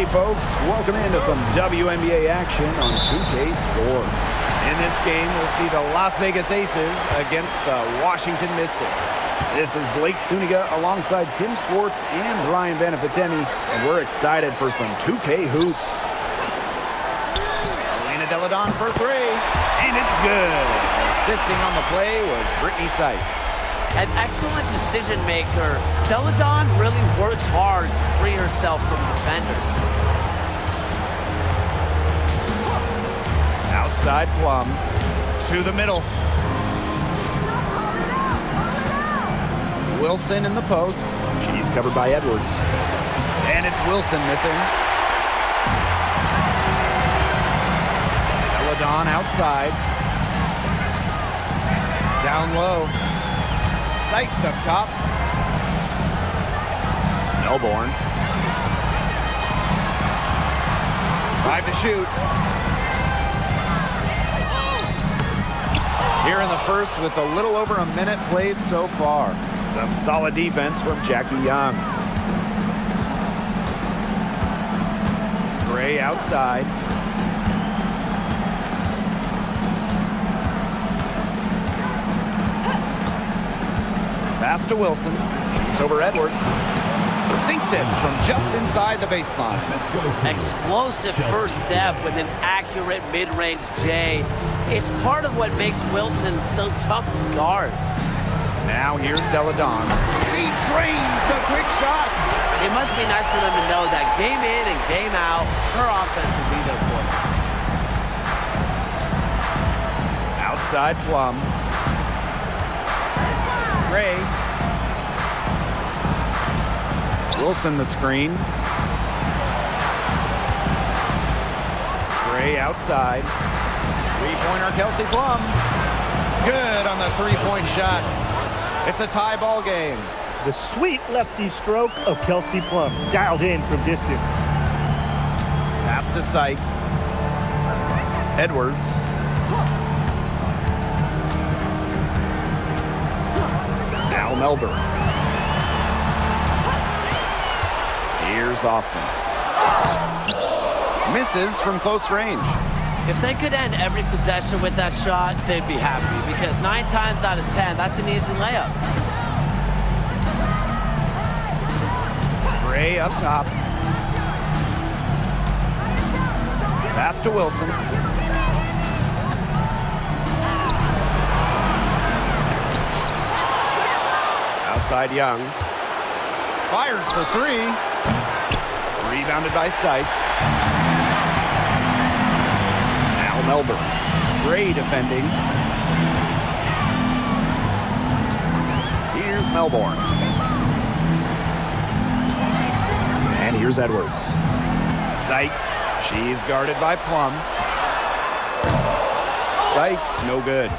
Hey folks, welcome into some WNBA action on 2K Sports. In this game, we'll see the Las Vegas Aces against the Washington Mystics. This is Blake Suniga alongside Tim Swartz and Ryan Benefitemi, and we're excited for some 2K hoops. Elena Deladon for three, and it's good. Assisting on the play was Brittany Sykes. An excellent decision maker. Deladon really works hard to free herself from defenders. Outside Plum to the middle. Wilson in the post. She's covered by Edwards. And it's Wilson missing. Deladon outside. Down low. Sykes up top. Melbourne. 5 to shoot. Here in the first with a little over a minute played so far. Some solid defense from Jackie Young. Gray outside. Pass to Wilson. Shoots over Edwards. Sinks it from just inside the baseline. Explosive first step with an accurate mid-range J. It's part of what makes Wilson so tough to guard. Now here's Deladon. He drains the quick shot. It must be nice for them to know that game in and game out, her offense will be there for them. Outside Plum. Gray. Wilson the screen. Gray outside. Three-pointer Kelsey Plum. Good on the three-point shot. It's a tie ball game. The sweet lefty stroke of Kelsey Plum, dialed in from distance. Pass to Sykes. Edwards. Now Melbourne. Here's Austin. Misses from close range. If they could end every possession with that shot, they'd be happy, because 9 times out of 10, that's an easy layup. Gray up top. Pass to Wilson. Outside Young. Fires for three. Rebounded by Sykes. Now Melbourne. Gray defending. Here's Melbourne. And here's Edwards. Sykes. She's guarded by Plum. Sykes, no good.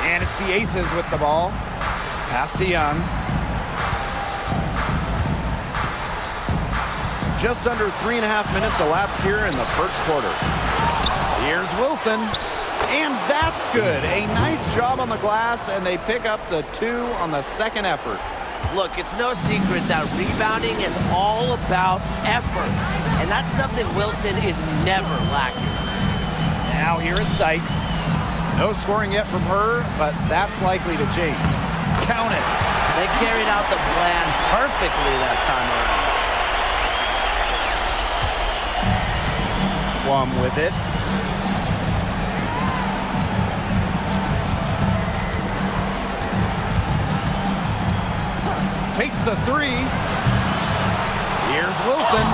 And it's the Aces with the ball. Pass to Young. Just under 3.5 minutes elapsed here in the first quarter. Here's Wilson, and that's good. A nice job on the glass, and they pick up the 2 on the second effort. Look, it's no secret that rebounding is all about effort, and that's something Wilson is never lacking. Now here is Sykes. No scoring yet from her, but that's likely to change. Count it. They carried out the plan perfectly that time around. Plum with it. Takes the three. Here's Wilson.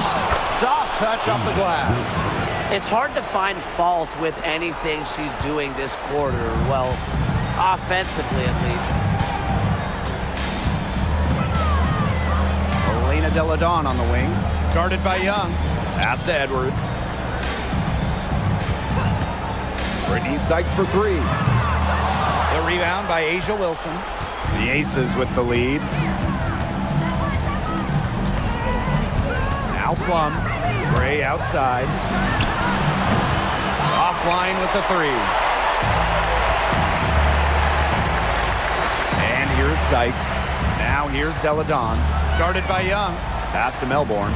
Soft touch off the glass. It's hard to find fault with anything she's doing this quarter. Well, offensively at least. Elena Deladon on the wing. Guarded by Young. Pass to Edwards. Brittany Sykes for three. The rebound by Asia Wilson. The Aces with the lead. Now Plum. Gray outside. Offline with the three. And here's Sykes. Now here's Deladon. Guarded by Young. Pass to Melbourne.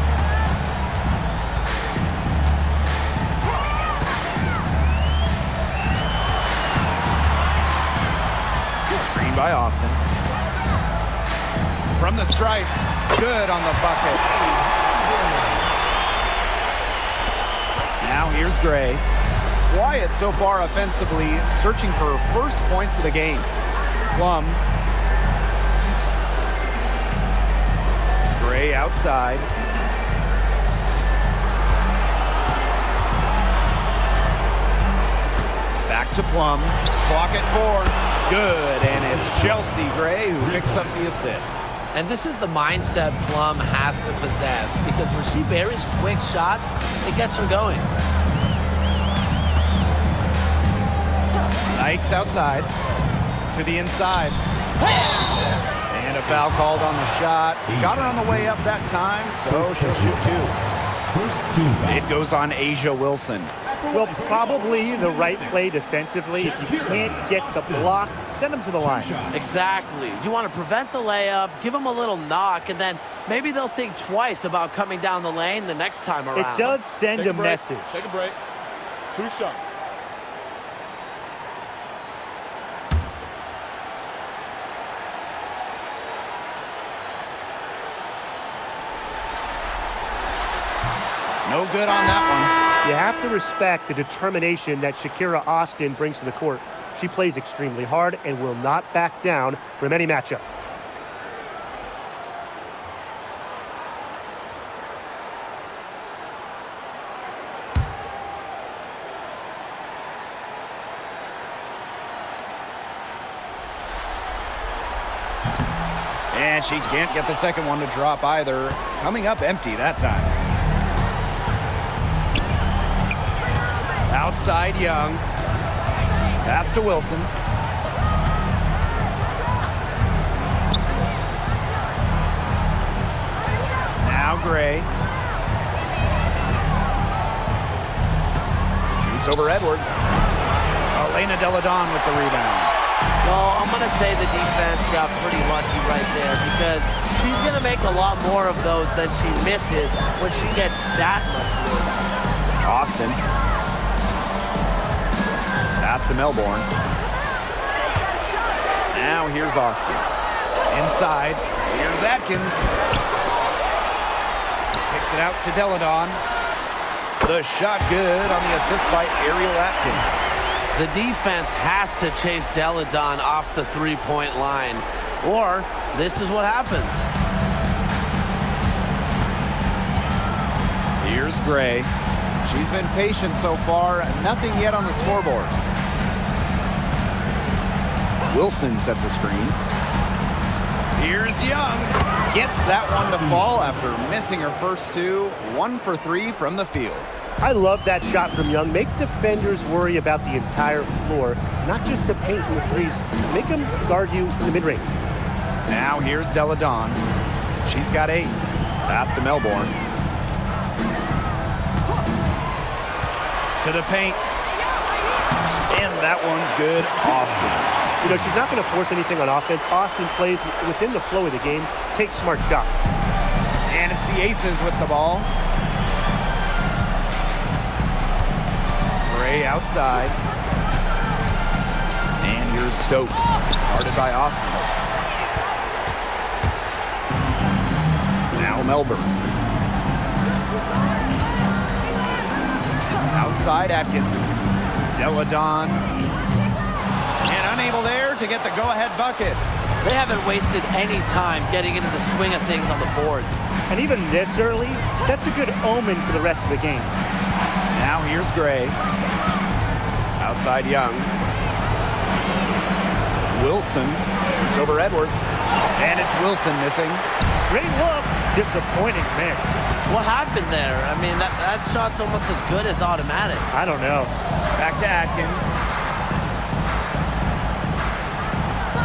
by Austin. From the stripe, good on the bucket. Now here's Gray. Quiet so far offensively, searching for first points of the game. Plum. Gray outside. Back to Plum. Clock at 4. Good, and it's Chelsea Gray who picks up the assist. And this is the mindset Plum has to possess, because when she buries quick shots, it gets her going. Sykes outside. To the inside. And a foul called on the shot. Got her on the way up that time, so she'll shoot 2. It goes on A'ja Wilson. Well, probably the right play defensively. If you can't get the block, send them to the line. Exactly. You want to prevent the layup, give them a little knock, and then maybe they'll think twice about coming down the lane the next time around. It does send a message. Take a break. 2 shots. No good on that one. You have to respect the determination that Shakira Austin brings to the court. She plays extremely hard and will not back down from any matchup. And she can't get the second one to drop either. Coming up empty that time. Outside Young. Pass to Wilson. Now Gray. Shoots over Edwards. Elena Deladon with the rebound. Well, I'm going to say the defense got pretty lucky right there, because she's going to make a lot more of those than she misses when she gets that much rebound. Austin. Pass to Melbourne. Now here's Austin. Inside. Here's Atkins. Kicks it out to Deladon. The shot good on the assist by Ariel Atkins. The defense has to chase Deladon off the three-point line, or this is what happens. Here's Gray. She's been patient so far. Nothing yet on the scoreboard. Wilson sets a screen. Here's Young. Gets that one to fall after missing her first 2. 1 for 3 from the field. I love that shot from Young. Make defenders worry about the entire floor, not just the paint and the threes. Make them guard you in the mid-range. Now here's Deladon. She's got 8. Pass to Melbourne. To the paint. And that one's good. Austin. You know, she's not going to force anything on offense. Austin plays within the flow of the game, takes smart shots. And it's the Aces with the ball. Gray outside. And here's Stokes. Guarded by Austin. Now Melbourne. Outside Atkins. Deladon. And unable there to get the go-ahead bucket. They haven't wasted any time getting into the swing of things on the boards. And even this early, that's a good omen for the rest of the game. Now here's Gray. Outside Young. Wilson. It's over Edwards. And it's Wilson missing. Great look. Disappointing miss. What happened there? I mean, that shot's almost as good as automatic. I don't know. Back to Atkins.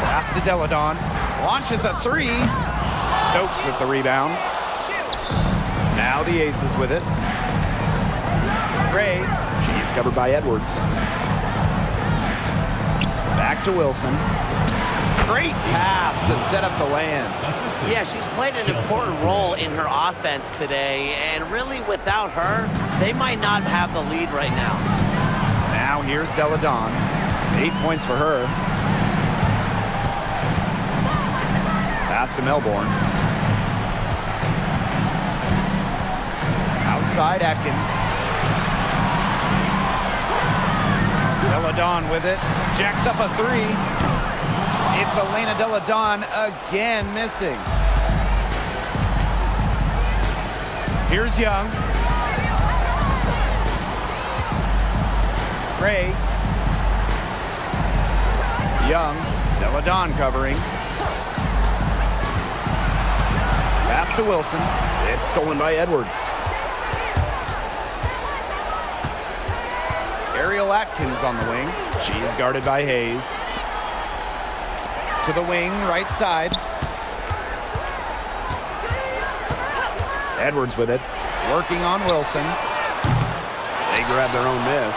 Pass to Deladon. Launches a 3. Stokes with the rebound. Now the Aces with it. Gray. She's covered by Edwards. Back to Wilson. Great pass to set up the land. Yeah, she's played an important role in her offense today, and really without her, they might not have the lead right now. Now here's Deladon. 8 points for her. Pass to Melbourne. Outside Atkins. Deladon with it. Jacks up a three. It's Elena Deladon again missing. Here's Young. Gray. Young. Deladon covering. Pass to Wilson. It's stolen by Edwards. Ariel Atkins on the wing. She's guarded by Hayes. To the wing, right side. Edwards with it. Working on Wilson. They grab their own miss.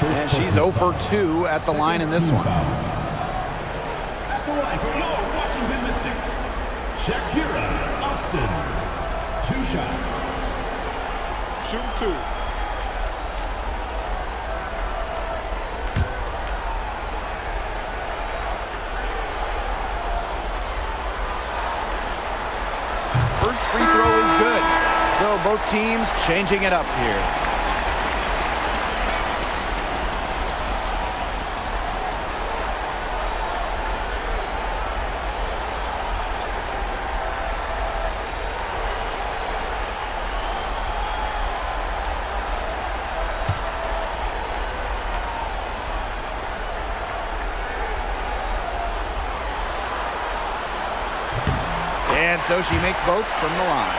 And she's 0 for 2 at the line in this one. At the line for your Washington Mystics, Shakira Austin. 2 shots. Shoot 2. First free throw is good. So both teams changing it up here. And so she makes both from the line.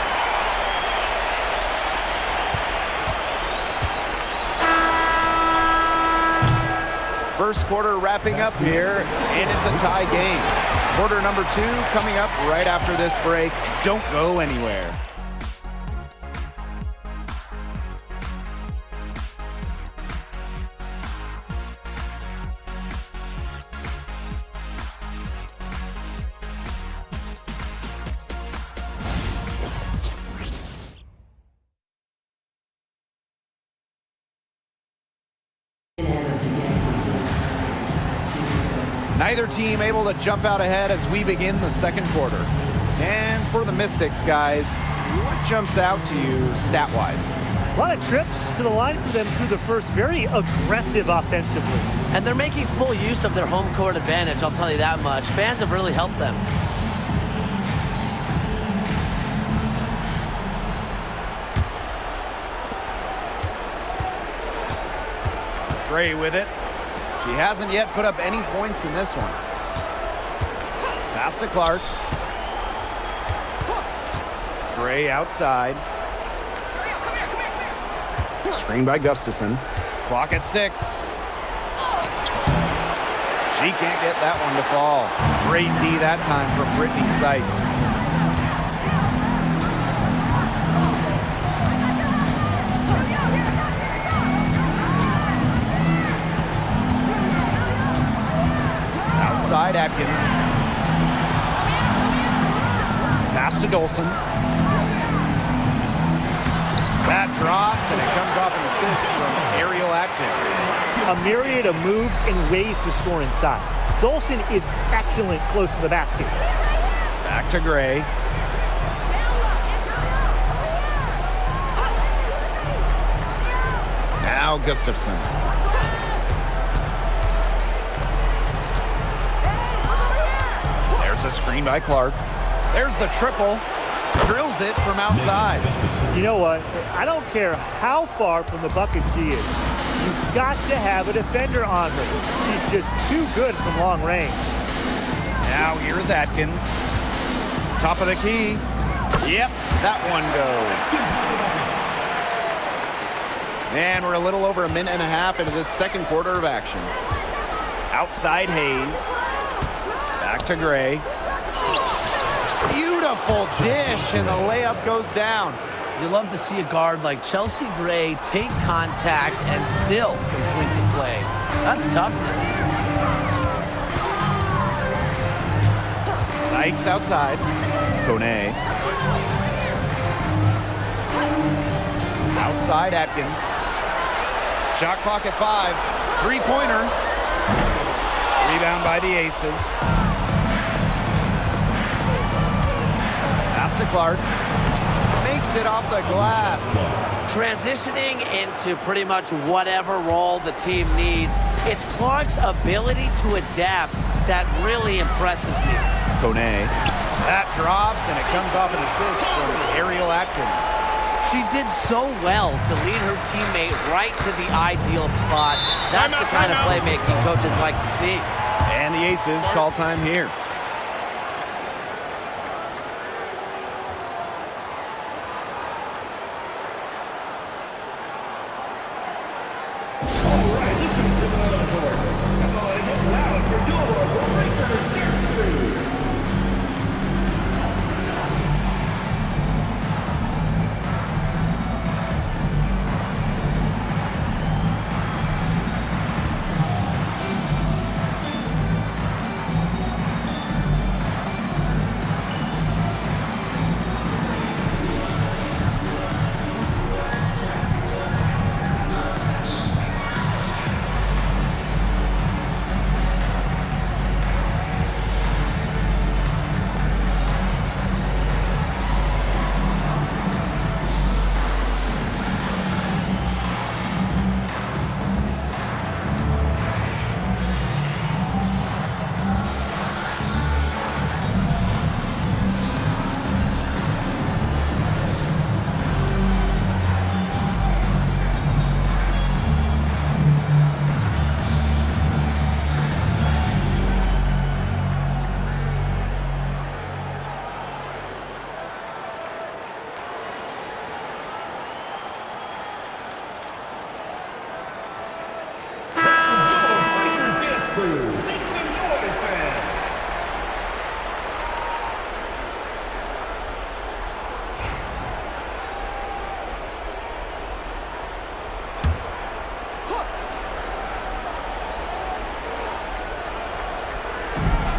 First quarter wrapping up here, and it's a tie game. Quarter number 2 coming up right after this break. Don't go anywhere. Neither team able to jump out ahead as we begin the second quarter. And for the Mystics, guys, what jumps out to you stat-wise? A lot of trips to the line for them through the first, very aggressive offensively. And they're making full use of their home court advantage, I'll tell you that much. Fans have really helped them. Gray with it. She hasn't yet put up any points in this one. Pass to Clark. Gray outside. Screen by Gustafson. Clock at 6. She can't get that one to fall. Great D that time from Brittany Sykes. Outside Atkins. Pass to Dolson. That drops, and it comes off an assist from Ariel Atkins. A myriad of moves and ways to score inside. Dolson is excellent close to the basket. Back to Gray. Now Gustafson. There's a screen by Clark. There's the triple. Drills it from outside. You know what? I don't care how far from the bucket she is. You've got to have a defender on her. She's just too good from long range. Now here is Atkins. Top of the key. Yep, that one goes. And we're a little over a minute and a half into this second quarter of action. Outside Hayes. Back to Gray. Beautiful dish, and the layup goes down. You love to see a guard like Chelsea Gray take contact and still complete the play. That's toughness. Sykes outside. Kone. Outside Atkins. Shot clock at 5. Three-pointer. by the Aces. Pass to Clark. Makes it off the glass. Transitioning into pretty much whatever role the team needs, it's Clark's ability to adapt that really impresses me. Kone. That drops, and it comes off an assist from Ariel Atkins. She did so well to lead her teammate right to the ideal spot. That's the kind of playmaking coaches like to see. And the Aces call time here.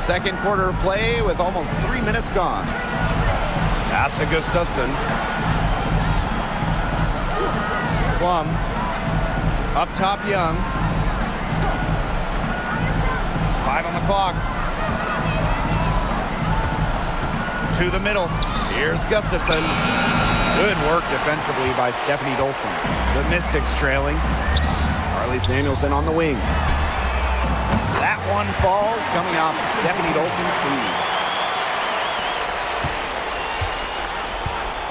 Second quarter of play with almost 3 minutes gone. Pass to Gustafson. Plum. Up top, Young. 5 on the clock. To the middle. Here's Gustafson. Good work defensively by Stephanie Dolson. The Mystics trailing. Carly Samuelson on the wing. That one falls, coming off Stephanie Dolson's feet.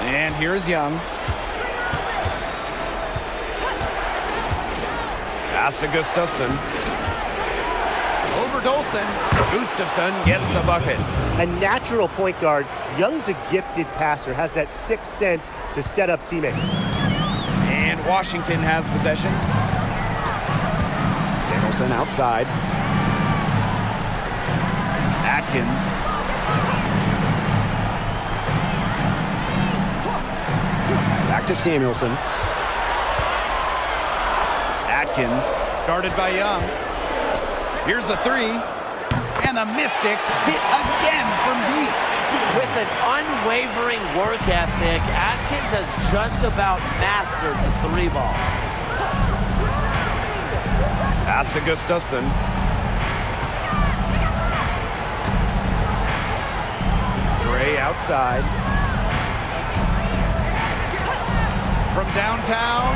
And here's Young. Pass to Gustafson. Over Dolson. Gustafson gets the bucket. A natural point guard, Young's a gifted passer, has that sixth sense to set up teammates. And Washington has possession. Samuelson outside. Atkins. Back to Samuelson. Atkins, guarded by Young. Here's the three. And the Mystics hit again from deep. With an unwavering work ethic, Atkins has just about mastered the three ball. Pass to Gustafson. Gray outside. From downtown.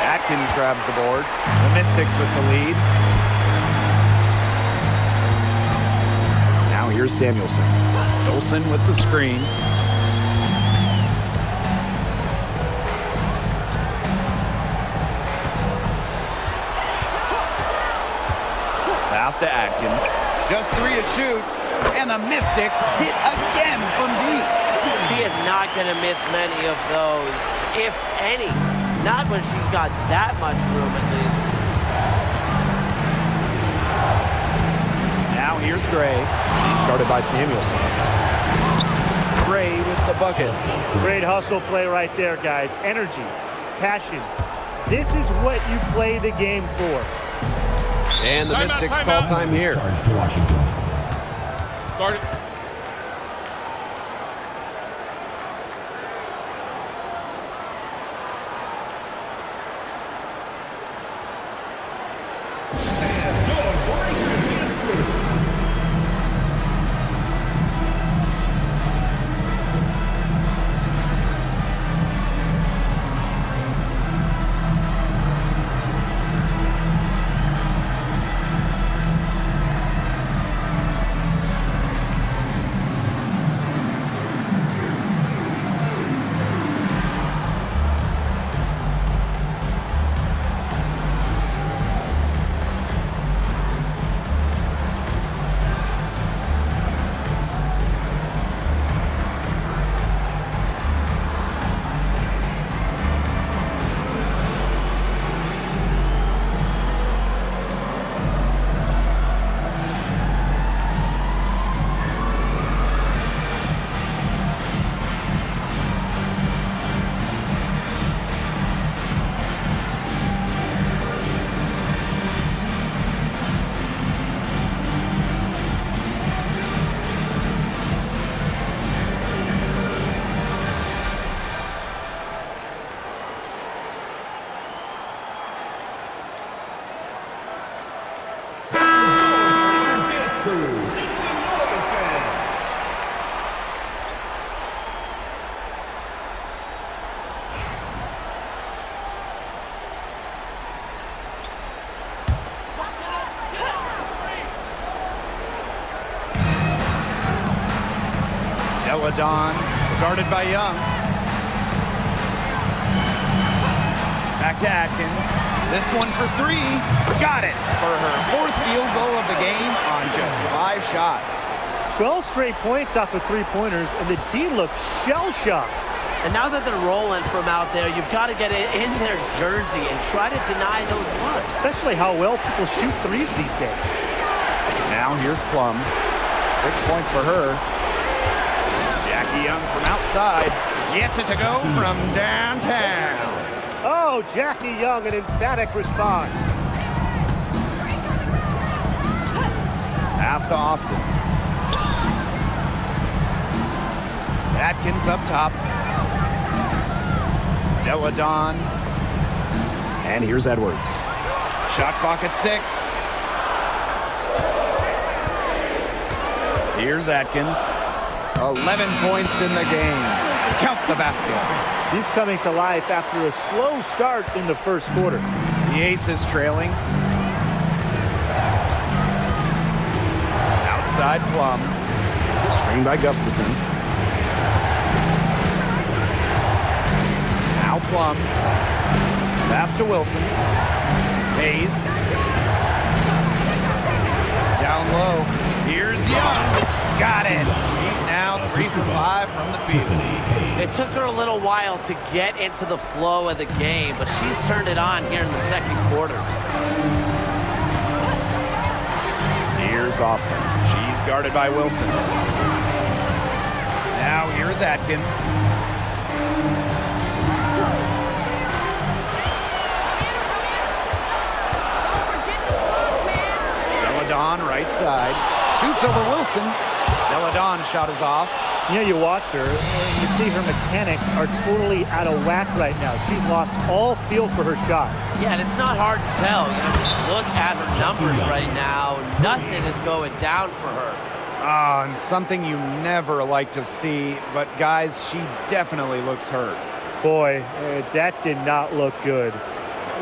Atkins grabs the board. The Mystics with the lead. Now here's Samuelson. Dolson with the screen. Pass to Atkins. Just 3 to shoot. And the Mystics hit again from deep. She is not going to miss many of those, if any. Not when she's got that much room, at least. Now here's Gray. She's started by Samuelson. Gray with the bucket. Great hustle play right there, guys. Energy, passion. This is what you play the game for. And the Mystics call time here. Charge to Washington. Guard it. And your Deladon guarded by Young. Back to Atkins. This one for three. Got it for her fourth field goal of the game on just 5 shots. 12 straight points off of three-pointers, and the D looks shell-shocked. And now that they're rolling from out there, you've got to get it in their jersey and try to deny those looks. Especially how well people shoot threes these days. Now here's Plum. 6 points for her. Jackie Young from outside. Gets it to go from downtown. Oh, Jackie Young, an emphatic response. Pass to Austin. Atkins up top. Deladon. And here's Edwards. Shot clock at 6. Here's Atkins. 11 points in the game. Count the basket. He's coming to life after a slow start in the first quarter. The Aces trailing. Outside Plum. Screen by Gustafson. Now Plum. Pass to Wilson. Hayes. Down low. Here's Young. Got it. He's now 3 for 5 from the field. It took her a little while to get into the flow of the game, but she's turned it on here in the second quarter. Here's Austin. She's guarded by Wilson. Now here's Atkins. Deladon right side. Shoots over Wilson. Deladon's shot is off. You know, you watch her, and you see her mechanics are totally out of whack right now. She's lost all feel for her shot. Yeah, and it's not hard to tell. You know, just look at her numbers right now. Nothing is going down for her. And something you never like to see, but guys, she definitely looks hurt. Boy, that did not look good.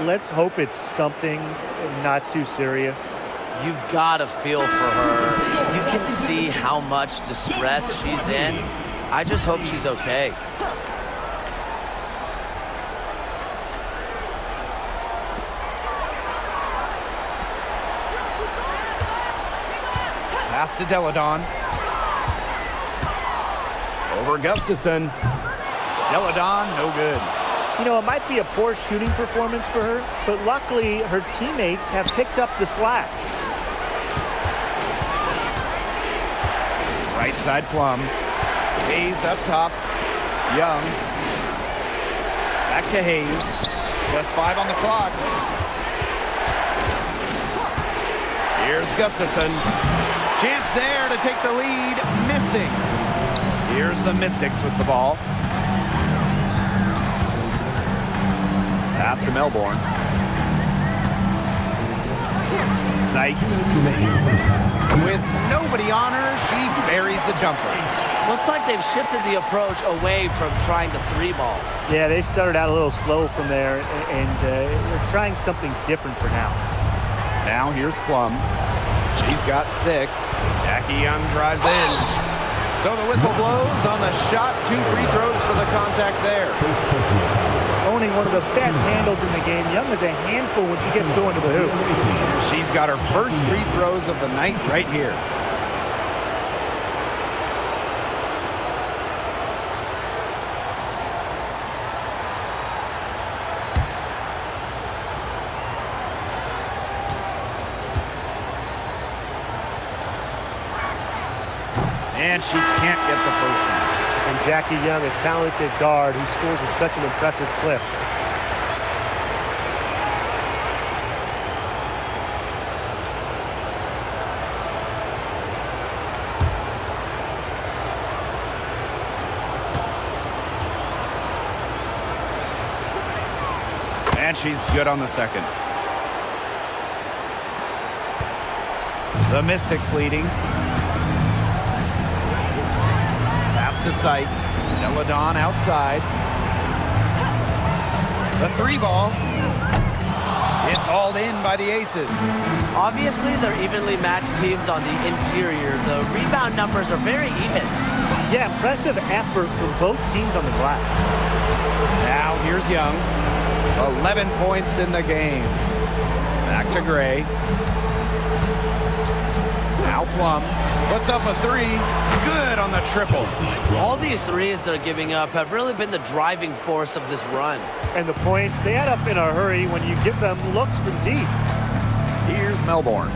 Let's hope it's something not too serious. You've got to feel for her. You can see how much distress she's in. I just hope she's okay. Pass to Deladon. Over Gustafson. Deladon, no good. You know, it might be a poor shooting performance for her, but luckily her teammates have picked up the slack. Right side Plum. Hayes up top. Young. Back to Hayes. Just 5 on the clock. Here's Gustafson. Chance there to take the lead. Missing. Here's the Mystics with the ball. Pass to Melbourne. Sykes. With nobody on her, she buries the jumper. Looks like they've shifted the approach away from trying the 3-ball. Yeah, they started out a little slow from there, and they're trying something different for now. Now here's Plum. She's got 6. Jackie Young drives in. So the whistle blows on the shot. 2 free throws for the contact there. Owning one of the best handles in the game, Young is a handful when she gets going to the hoop. She's got her first free throws of the night right here. And she can't get the first one. And Jackie Young, a talented guard who scores with such an impressive clip. And she's good on the second. The Mystics leading. To Sykes. Deladon outside. The 3-ball. It's hauled in by the Aces. Obviously, they're evenly matched teams on the interior. The rebound numbers are very even. Yeah, impressive effort from both teams on the glass. Now here's Young. 11 points in the game. Back to Gray. Now Plum puts up a three. Good on the triple. All these threes they're giving up have really been the driving force of this run. And the points, they add up in a hurry when you give them looks from deep. Here's Melbourne.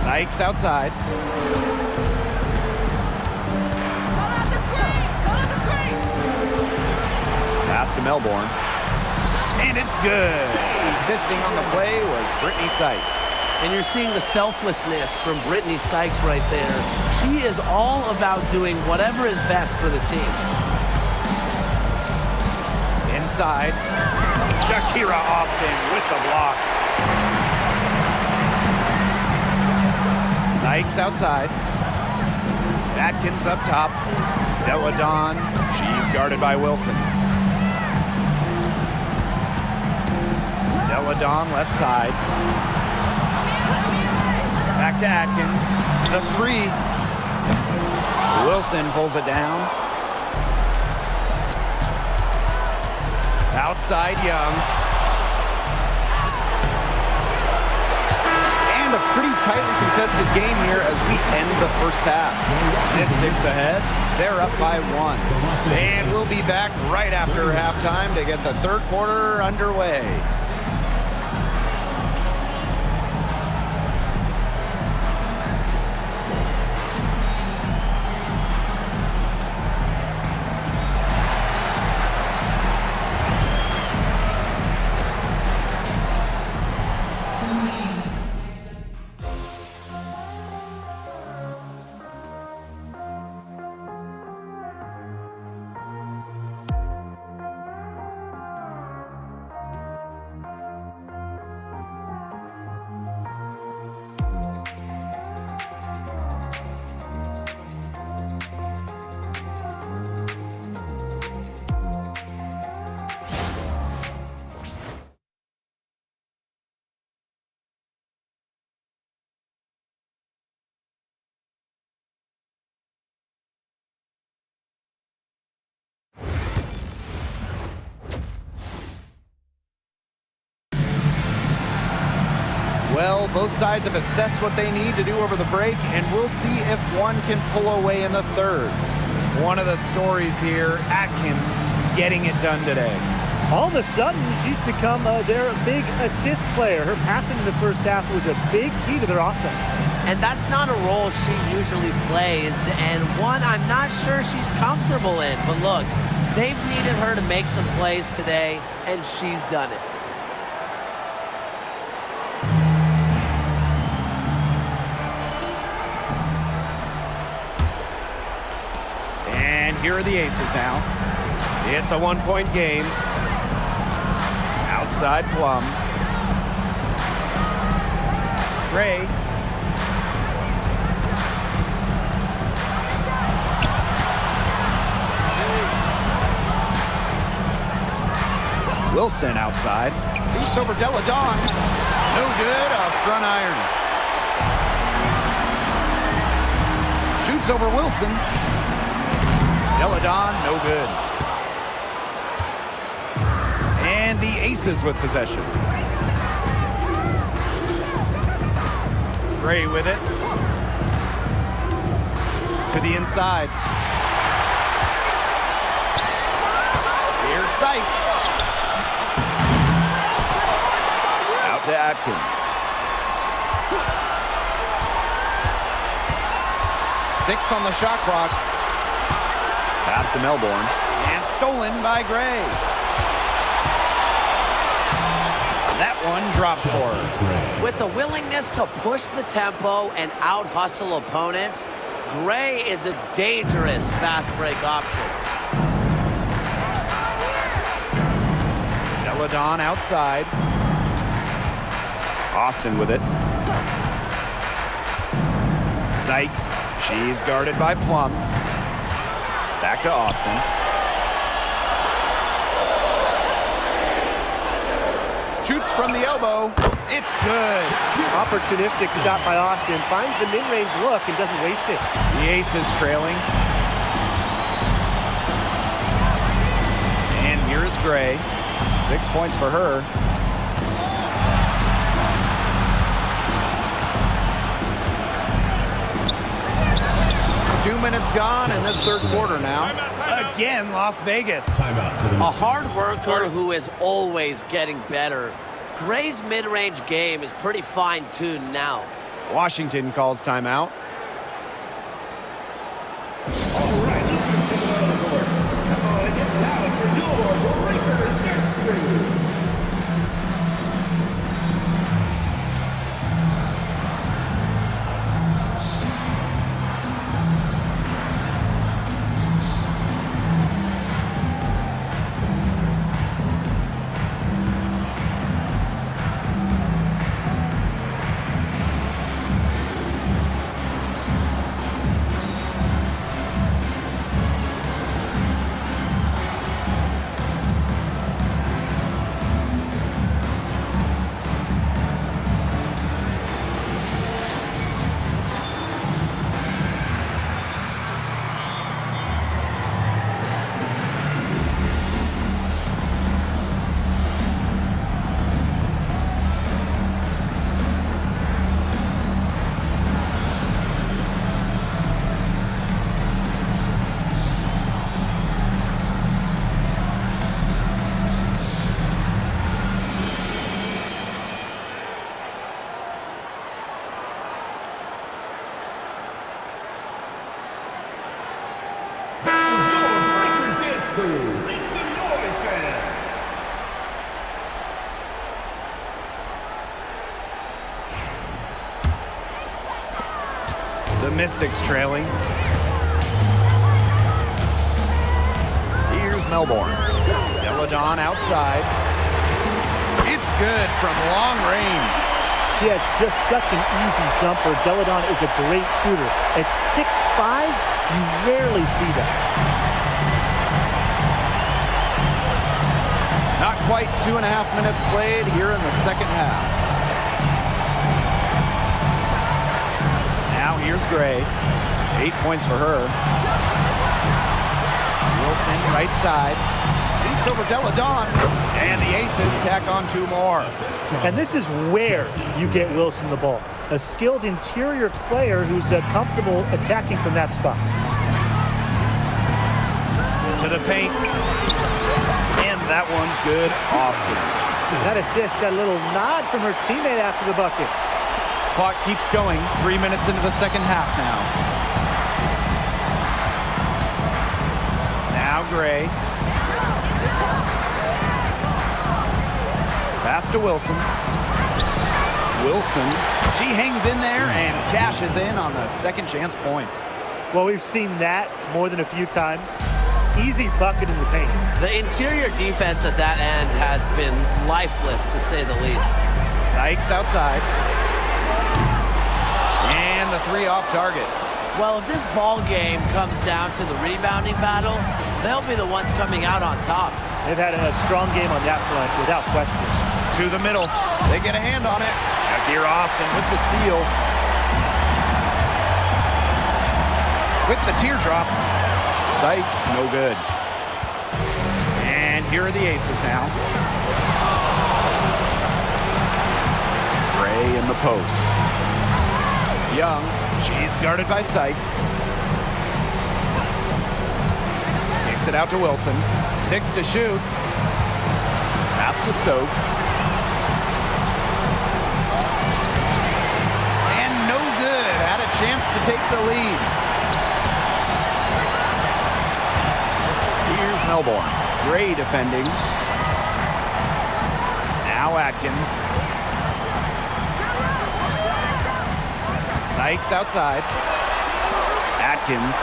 Sykes outside. Pass to Melbourne. And it's good. Assisting on the play was Brittany Sykes. And you're seeing the selflessness from Brittany Sykes right there. She is all about doing whatever is best for the team. Inside. Shakira Austin with the block. Sykes outside. Atkins up top. Deladon. She's guarded by Wilson. Deladon left side. Back to Atkins. The three. Wilson pulls it down. Outside Young. And a pretty tightly contested game here as we end the first half. Mystics ahead. They're up by 1. And we'll be back right after halftime to get the third quarter underway. Well, both sides have assessed what they need to do over the break, and we'll see if one can pull away in the third. One of the stories here, Atkins getting it done today. All of a sudden, she's become their big assist player. Her passing in the first half was a big key to their offense. And that's not a role she usually plays, and one I'm not sure she's comfortable in. But look, they've needed her to make some plays today, and she's done it. And here are the aces now. It's a one-point game. Outside Plum. Gray. Wilson outside. Beats over Deladon. No good. A front iron. Shoots over Wilson. Deladon, no good. And the Aces with possession. Gray with it. To the inside. Here's Sykes. Out to Atkins. 6 on the shot clock. Pass to Melbourne. And stolen by Gray. That one drops for her. With a willingness to push the tempo and out-hustle opponents, Gray is a dangerous fast break option. Deladon outside. Austin with it. Sykes. She's guarded by Plum. Back to Austin. Shoots from the elbow. It's good. Opportunistic shot by Austin. Finds the mid-range look and doesn't waste it. The Aces trailing. And here's Gray. 6 points for her. Two minutes gone in this third quarter now. Again, Las Vegas. Timeout for the A Mystics. hard worker who is always getting better. Gray's mid-range game is pretty fine-tuned now. Washington calls timeout. All right, let's get it on the board. Come on and get loud for your breaker next three. The Mystics trailing. Here's Melbourne. Deladon outside. It's good from long range. He has just such an easy jumper. Deladon is a great shooter. At 6'5", you rarely see that. Not quite 2.5 minutes played here in the second half. Now here's Gray. 8 points for her. Wilson right side. Beats over Deladon. And the Aces tack on 2 more. And this is where you get Wilson the ball. A skilled interior player who's comfortable attacking from that spot. To the paint. And that one's good. Austin. That assist got a little nod from her teammate after the bucket. Clock keeps going. 3 minutes into the second half now. Now Gray. Pass to Wilson. Wilson. She hangs in there and cashes in on the second chance points. Well, we've seen that more than a few times. Easy bucket in the paint. The interior defense at that end has been lifeless, to say the least. Sykes outside. And the 3 off target. Well, if this ball game comes down to the rebounding battle, they'll be the ones coming out on top. They've had a strong game on that front, without question. To the middle. They get a hand on it. Shakir Austin with the steal. With the teardrop. Sykes, no good. And here are the Aces now. Gray in the post. Young, she's guarded by Sykes. Kicks it out to Wilson. 6 to shoot. Pass to Stokes. And no good. Had a chance to take the lead. Here's Melbourne. Gray defending. Now Atkins. Sykes outside. Atkins.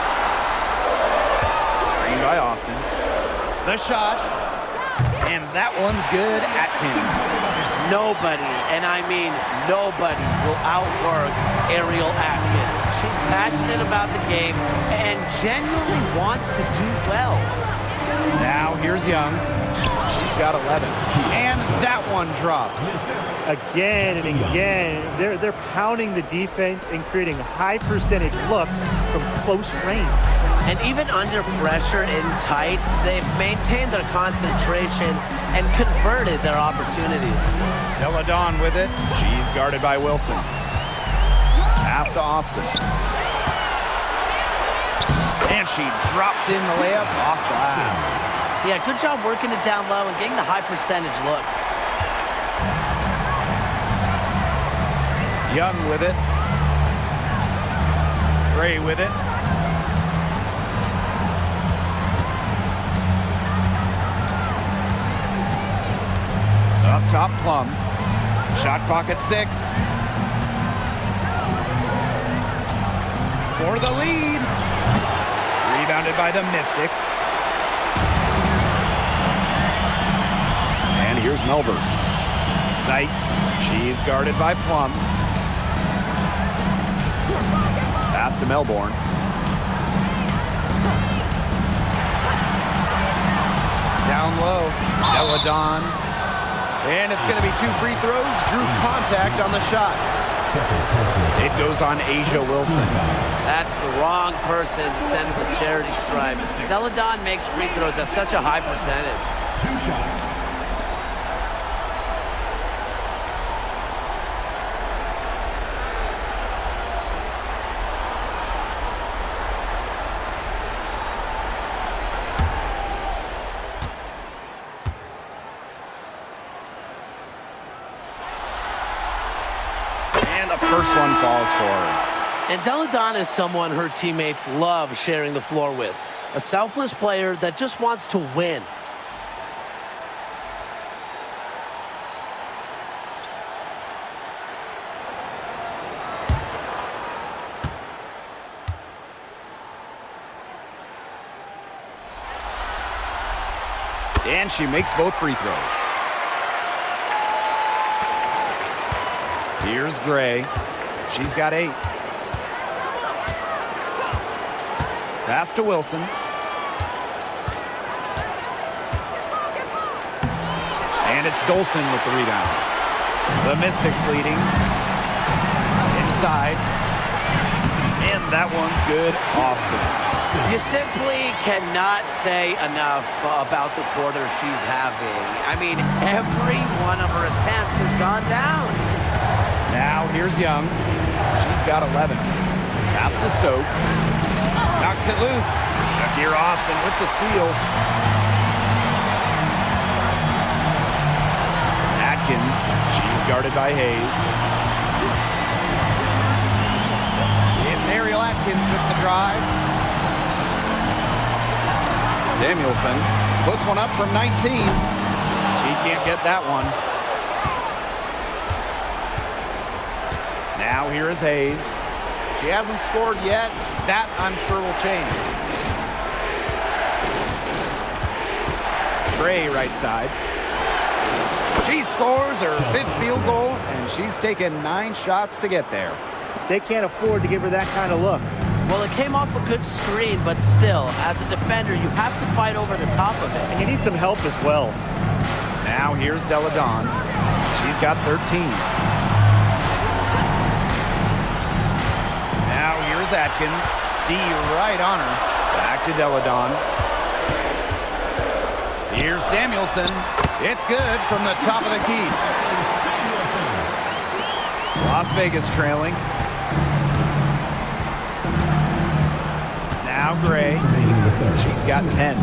Screened by Austin. The shot. And that one's good. Atkins. Nobody, and I mean nobody, will outwork Ariel Atkins. She's passionate about the game and genuinely wants to do well. Now here's Young. She's got 11. And That one drops. Again and again, they're pounding the defense and creating high percentage looks from close range. And even under pressure in tight, they've maintained their concentration and converted their opportunities. Deladon with it. She's guarded by Wilson. Pass to Austin. And she drops in the layup off glass. Yeah, good job working it down low and getting the high percentage look. Young with it. Gray with it. Up top, Plum. Shot clock at 6. For the lead. Rebounded by the Mystics. And here's Melbourne. Sykes. She's guarded by Plum. Pass to Melbourne. Down low. Deladon. And it's going to be 2 free throws. Drew contact on the shot. It goes on Asia Wilson. That's the wrong person to send to the charity stripe. Deladon makes free throws at such a high percentage. 2 shots. First one falls for her. And Deladon is someone her teammates love sharing the floor with. A selfless player that just wants to win. And she makes both free throws. Here's Gray. She's got 8. Pass to Wilson. And it's Dolson with the rebound. The Mystics leading. Inside. And that one's good. Austin. You simply cannot say enough about the quarter she's having. I mean, every one of her attempts has gone down. Now here's Young. She's got 11. Pass to Stokes. Knocks it loose. Shakir Austin with the steal. Atkins. She's guarded by Hayes. It's Ariel Atkins with the drive. Samuelson puts one up from 19. She can't get that one. Now here is Hayes. She hasn't scored yet. That, I'm sure, will change. Gray right side. She scores her 5th field goal, and she's taken 9 shots to get there. They can't afford to give her that kind of look. Well, it came off a good screen, but still, as a defender, you have to fight over the top of it. And you need some help as well. Now here's Deladon. She's got 13. Now here's Atkins. D right on her. Back to Deladon. Here's Samuelson. It's good from the top of the key. Las Vegas trailing. Now Gray. She's got 10.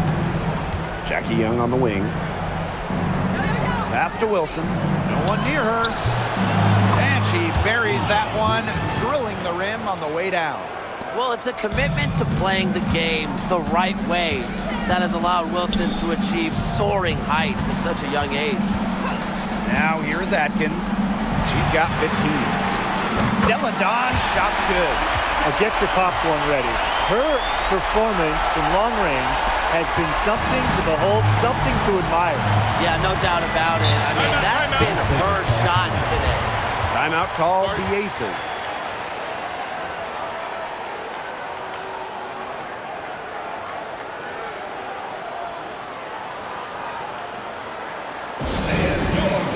Jackie Young on the wing. Pass to Wilson. No one near her. And she buries that one, drilling the rim on the way down. Well, it's a commitment to playing the game the right way that has allowed Wilson to achieve soaring heights at such a young age. Now here's Atkins. She's got 15. Deladon shot's good. Now get your popcorn ready. Her performance from long range has been something to behold, something to admire. Yeah, no doubt about it. I mean, that's been her shot today. Timeout called the Aces. And your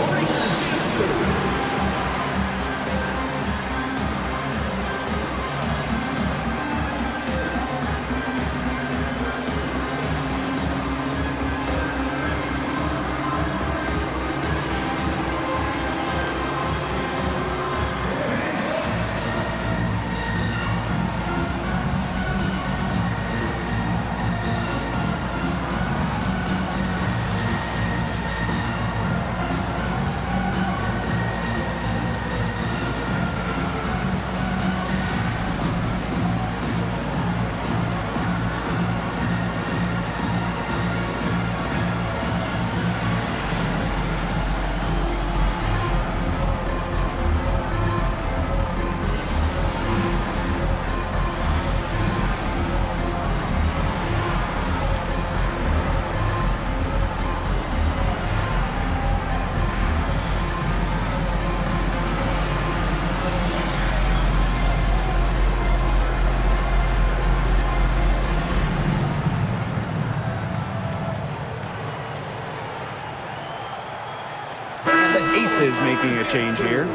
Aces making a change here.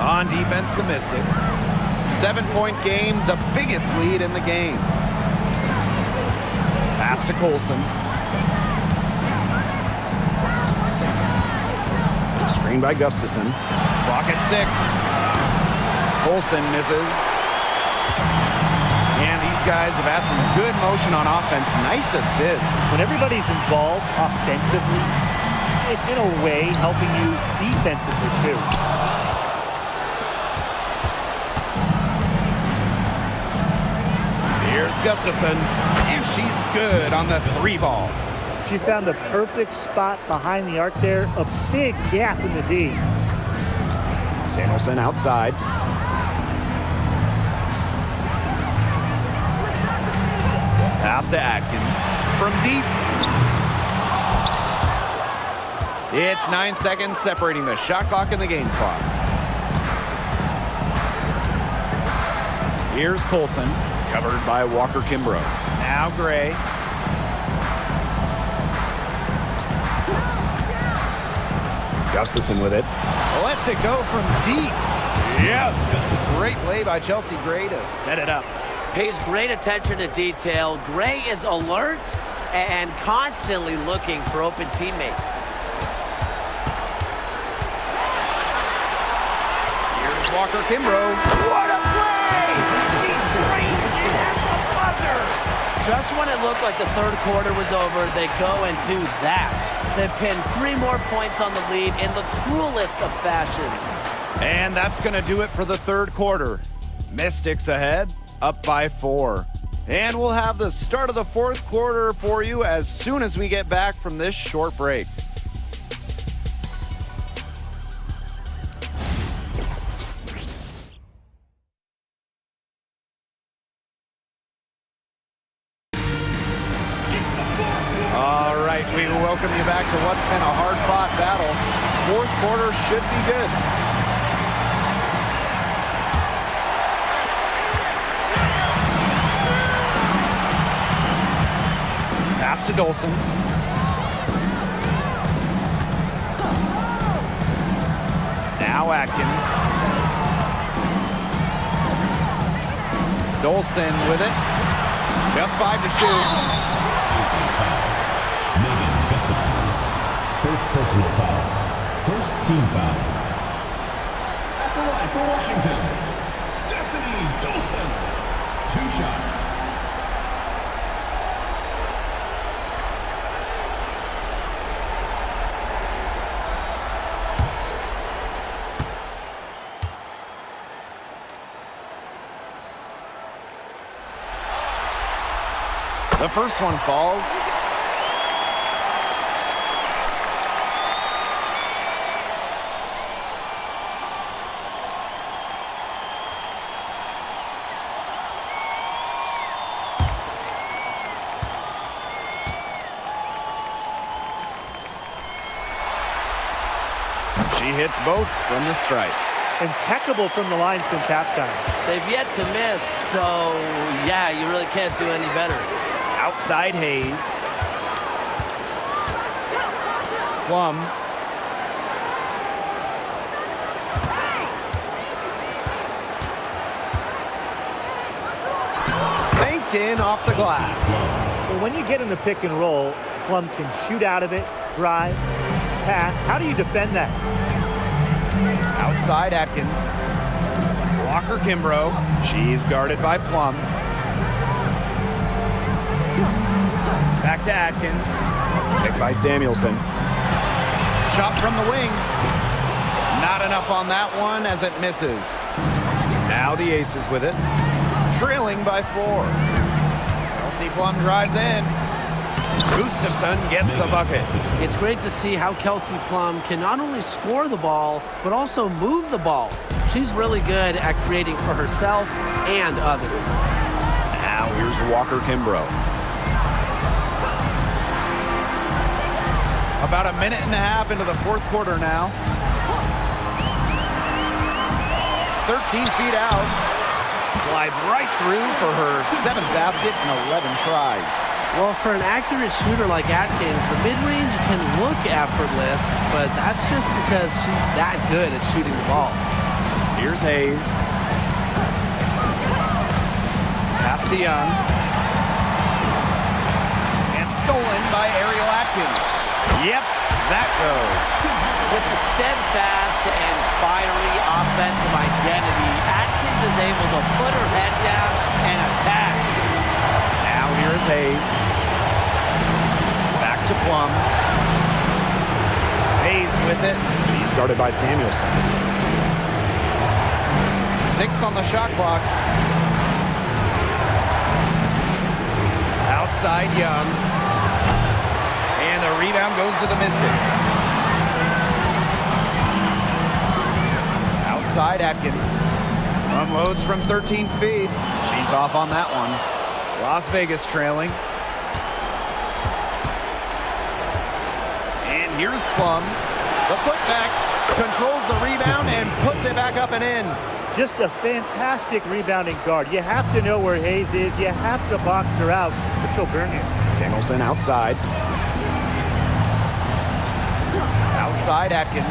On defense, the Mystics. 7-point game, the biggest lead in the game. Pass to Colson. Screen by Gustafson. Clock at 6. Colson misses. And these guys have had some good motion on offense. Nice assists. When everybody's involved offensively, it's in a way helping you defensively too. Here's Gustafson, and she's good on the 3 ball. She found the perfect spot behind the arc there, a big gap in the D. Samuelson outside. Pass to Atkins from deep. It's 9 seconds separating the shot clock and the game clock. Here's Colson, covered by Walker Kimbrough. Now Gray. Gustafson with it. Lets it go from deep. Yes! Great play by Chelsea Gray to set it up. Pays great attention to detail. Gray is alert and constantly looking for open teammates. Here's Walker Kimbrough. What a play! She drains it at the buzzer. Just when it looked like the third quarter was over, they go and do that. They pin 3 more points on the lead in the cruelest of fashions. And that's going to do it for the third quarter. Mystics ahead, up by 4. And we'll have the start of the fourth quarter for you as soon as we get back from this short break. All right, we welcome you back to what's been a hard-fought battle. Fourth quarter should be good. Pass to Dolson. Now Atkins. Dolson with it. Just 5 to shoot. First personal foul. First team foul. At the line for Washington, Stephanie Dolson. 2 shots. The first one falls. She hits both from the stripe. Impeccable from the line since halftime. They've yet to miss, so yeah, you really can't do any better. Outside Hayes. Plum. Banked in off the glass. Well, when you get in the pick and roll, Plum can shoot out of it, drive, pass. How do you defend that? Outside Atkins. Walker Kimbrough. She's guarded by Plum. Back to Atkins. Picked by Samuelson. Shot from the wing. Not enough on that one as it misses. Now the Aces with it. Trailing by 4. Kelsey Plum drives in. Gustafson gets the bucket. It's great to see how Kelsey Plum can not only score the ball, but also move the ball. She's really good at creating for herself and others. Now here's Walker Kimbrough. A About a minute and a half into the fourth quarter now. 13 feet out. Slides right through for her 7th basket in 11 tries. Well, for an accurate shooter like Atkins, the mid-range can look effortless, but that's just because she's that good at shooting the ball. Here's Hayes. Pass to Young. And stolen by Ariel Atkins. Yep, that goes. With the steadfast and fiery offensive identity, Atkins is able to put her head down and attack. Now here's Hayes. Back to Plum. Hayes with it. She's guarded by Samuelson. 6 on the shot clock. Outside Young. And the rebound goes to the Mystics. Outside Atkins. Unloads from 13 feet. She's off on that one. Las Vegas trailing. And here's Plum. The putback controls the rebound and puts it back up and in. Just a fantastic rebounding guard. You have to know where Hayes is. You have to box her out, or she'll burn you. Samuelson outside. Outside Atkins.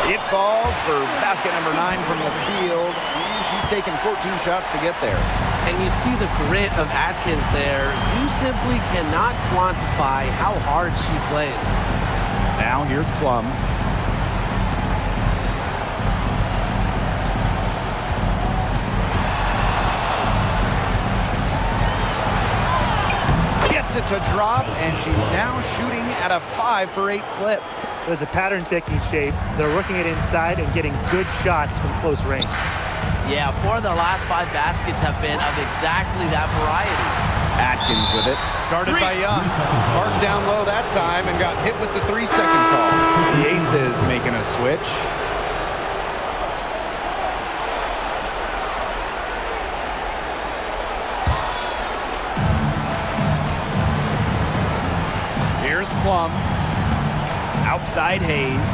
It falls for basket number 9 from the field. And she's taken 14 shots to get there. And you see the grit of Atkins there. You simply cannot quantify how hard she plays. Now here's Plum. Gets it to drop, and she's now shooting at a 5 for 8 clip. There's a pattern taking shape. They're working it inside and getting good shots from close range. Yeah, 4 of their last 5 baskets have been of exactly that variety. Atkins with it. Guarded by Young. Marked down low that time and got hit with the 3-second call. The Aces making a switch. Here's Plum. Outside Hayes.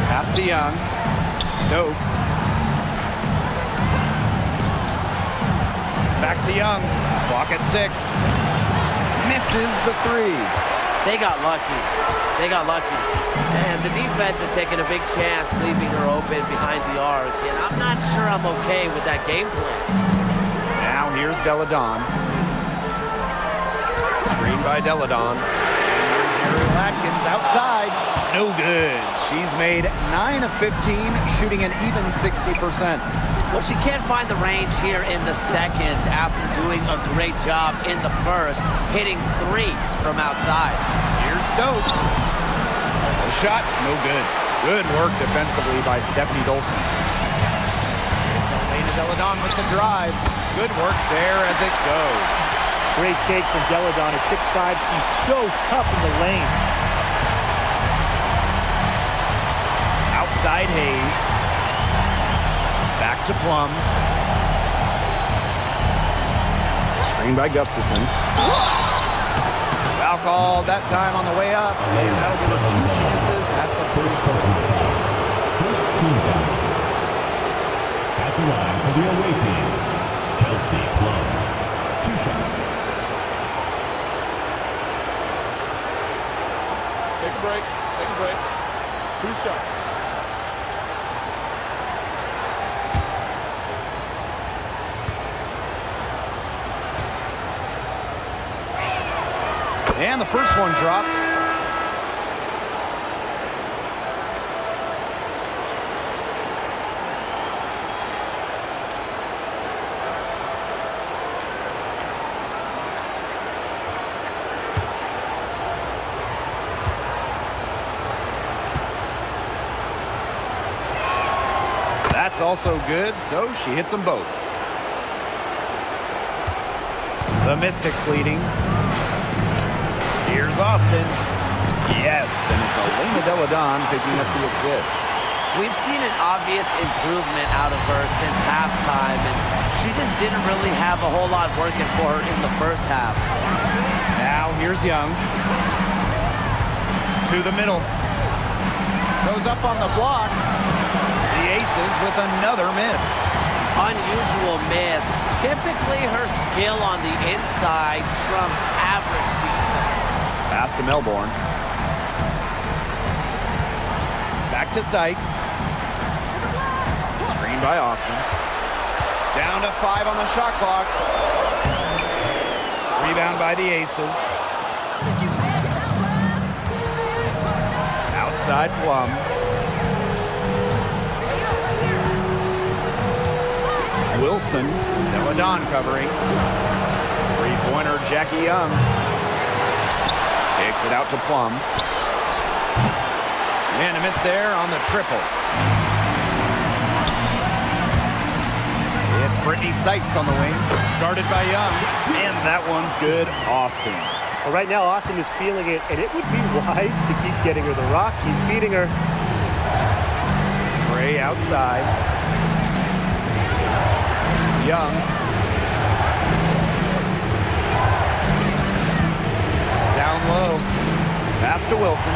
Pass to Young. Stokes. Back to Young. Clock at 6. Misses the 3. They got lucky. They got lucky. And the defense is taking a big chance, leaving her open behind the arc. And I'm not sure I'm okay with that game plan. Now here's Deladon. Screen by Deladon. Here's Ariel Atkins outside. No good. She's made 9 of 15, shooting an even 60%. Well, she can't find the range here in the second after doing a great job in the first, hitting 3 from outside. Here's Stokes. The shot, no good. Good work defensively by Stephanie Dolson. It's Elena Deladon with the drive. Good work there as it goes. Great take from Deladon at 6'5". She's so tough in the lane. Outside Hayes. Back to Plum. Screen by Gustafson. Foul called that time on the way up. And that'll give her 2 chances at the first quarter. First team foul. At the line for the away team, Kelsey Plum. 2 shots. Take a break. Take a break. 2 shots. And the first one drops. That's also good, so she hits them both. The Mystics leading. Here's Austin. Yes, and it's Elena Deladon picking up the assist. We've seen an obvious improvement out of her since halftime, and she just didn't really have a whole lot working for her in the first half. Now here's Young. To the middle. Goes up on the block. The Aces with another miss. Unusual miss. Typically her skill on the inside trumps average defense. Pass to Melbourne. Back to Sykes. Screen by Austin. Down to 5 on the shot clock. Rebound by the Aces. Outside Plum. Wilson. Deladon covering. Three-pointer Jackie Young. Kicks it out to Plum. And a miss there on the triple. It's Brittany Sykes on the wing, guarded by Young. And that one's good, Austin. Well, right now, Austin is feeling it, and it would be wise to keep getting her the rock, keep feeding her. Gray outside. Young. Down low. Pass to Wilson.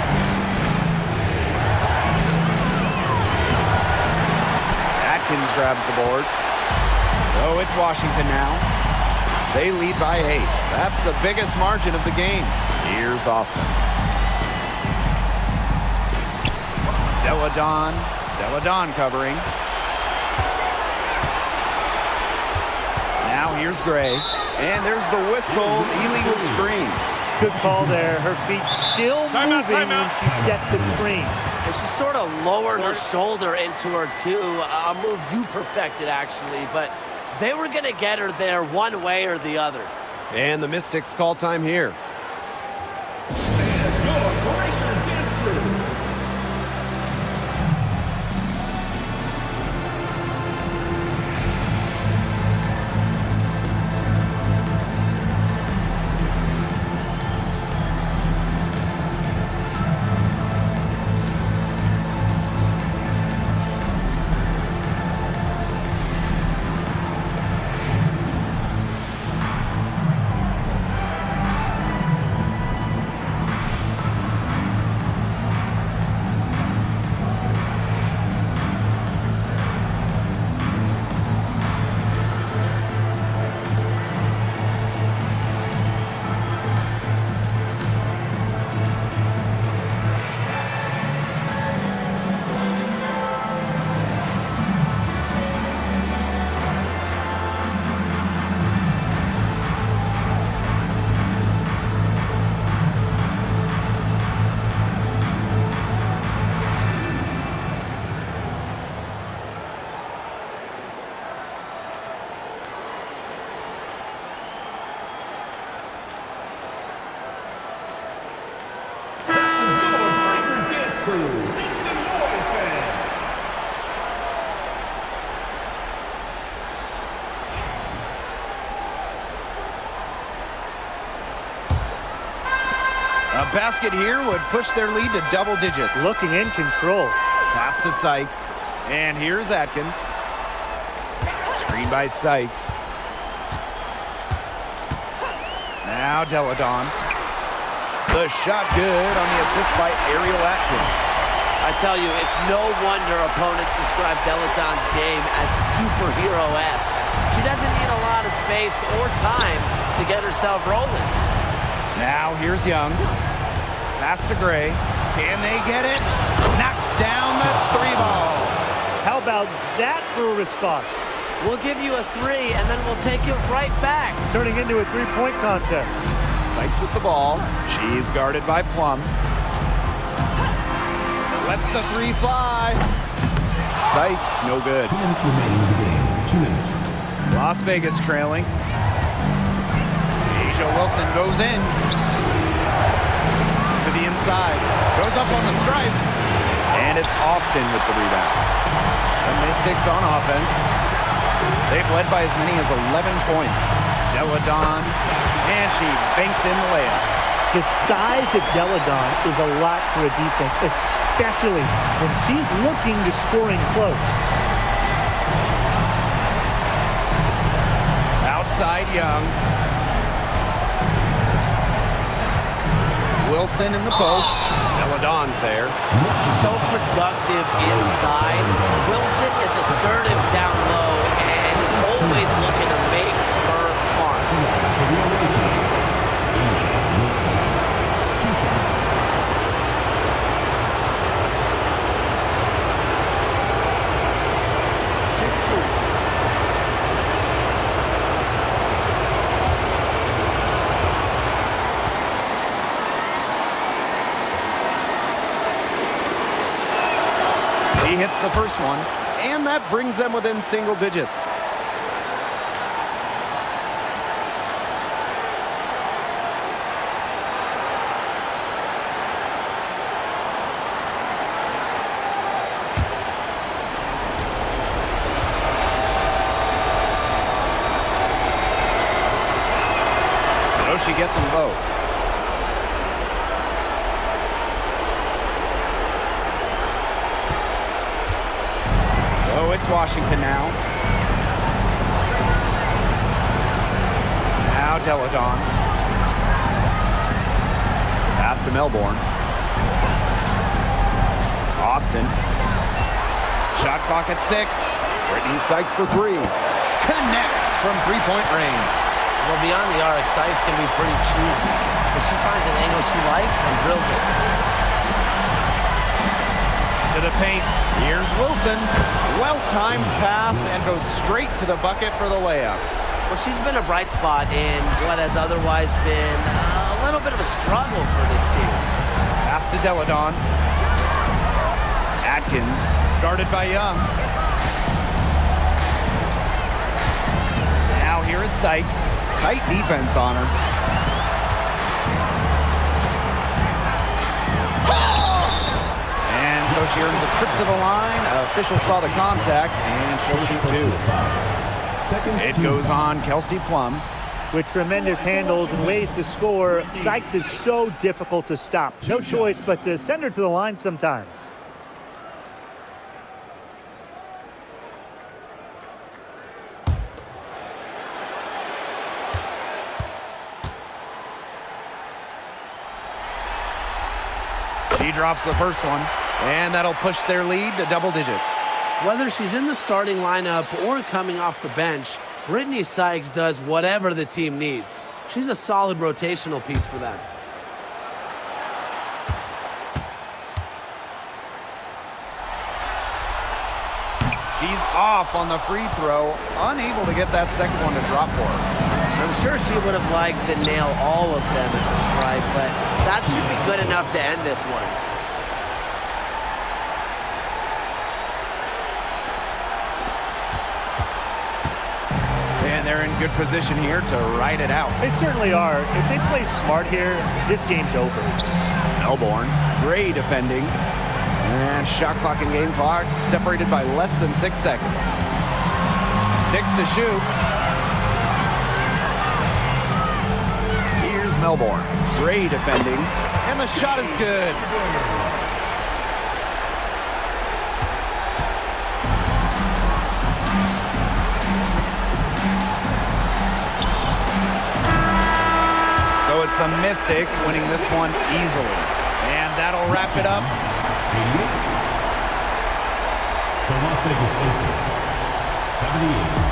Atkins grabs the board. So it's Washington now. They lead by 8. That's the biggest margin of the game. Here's Austin. Deladon covering. Now here's Gray. And there's the whistle. Illegal screen. Good call there. Her feet still moving when she set the screen. And she sort of lowered her shoulder into her, too. A move you perfected, actually. But they were going to get her there one way or the other. And the Mystics call time here. A basket here would push their lead to double digits. Looking in control. Pass to Sykes. And here's Atkins. Screen by Sykes. Now Deladon. The shot good on the assist by Ariel Atkins. I tell you, it's no wonder opponents describe Deladon's game as superhero-esque. She doesn't need a lot of space or time to get herself rolling. Now here's Young. Pass to Gray. Can they get it? Knocks down the 3-ball. How about that for a response? We'll give you a 3, and then we'll take it right back. It's turning into a three-point contest. Sykes with the ball. She's guarded by Plum. Lets the 3 fly. Sykes, no good. 2 minutes remaining in the game. 2 minutes. Las Vegas trailing. Asia Wilson goes in. To the inside. Goes up on the stripe. And it's Austin with the rebound. The Mystics on offense. They've led by as many as 11 points. Deladon. And she banks in the layup. The size of Deladon is a lot for a defense, especially when she's looking to scoring close. Outside Young. Wilson in the post. Deladon's there. So productive inside. Wilson is assertive down low and is always looking to make her mark. He hits the first one, and that brings them within single digits. So she gets them both. Oh, it's Washington now. Now Deladon. Pass to Melbourne. Austin. Shot clock at 6. Brittany Sykes for 3. Connects from three-point range. Well, beyond the arc, Sykes can be pretty choosy, but she finds an angle she likes and drills it. To the paint. Here's Wilson. Well-timed pass and goes straight to the bucket for the layup. Well, she's been a bright spot in what has otherwise been a little bit of a struggle for this team. Pass to Deladon. Atkins, guarded by Young. Now here is Sykes. Tight defense on her. And so she earns a trip to the line. Official saw the contact, and she'll shoot 2. It goes on Kelsey Plum. With tremendous handles and ways to score, Sykes is so difficult to stop. No choice but to send her to the line sometimes. She drops the first one, and that'll push their lead to double digits. Whether she's in the starting lineup or coming off the bench, Brittany Sykes does whatever the team needs. She's a solid rotational piece for them. She's off on the free throw, unable to get that second one to drop for her. I'm sure she would have liked to nail all of them at the stripe, but that should be good enough to end this one. And they're in good position here to ride it out. They certainly are. If they play smart here, this game's over. Melbourne, great defending. And shot clock and game clock separated by less than 6 seconds. 6 to shoot. Here's Melbourne. Great defending. And the shot is good. So it's the Mystics winning this one easily. And that'll wrap it up. The Las Vegas Aces, 78.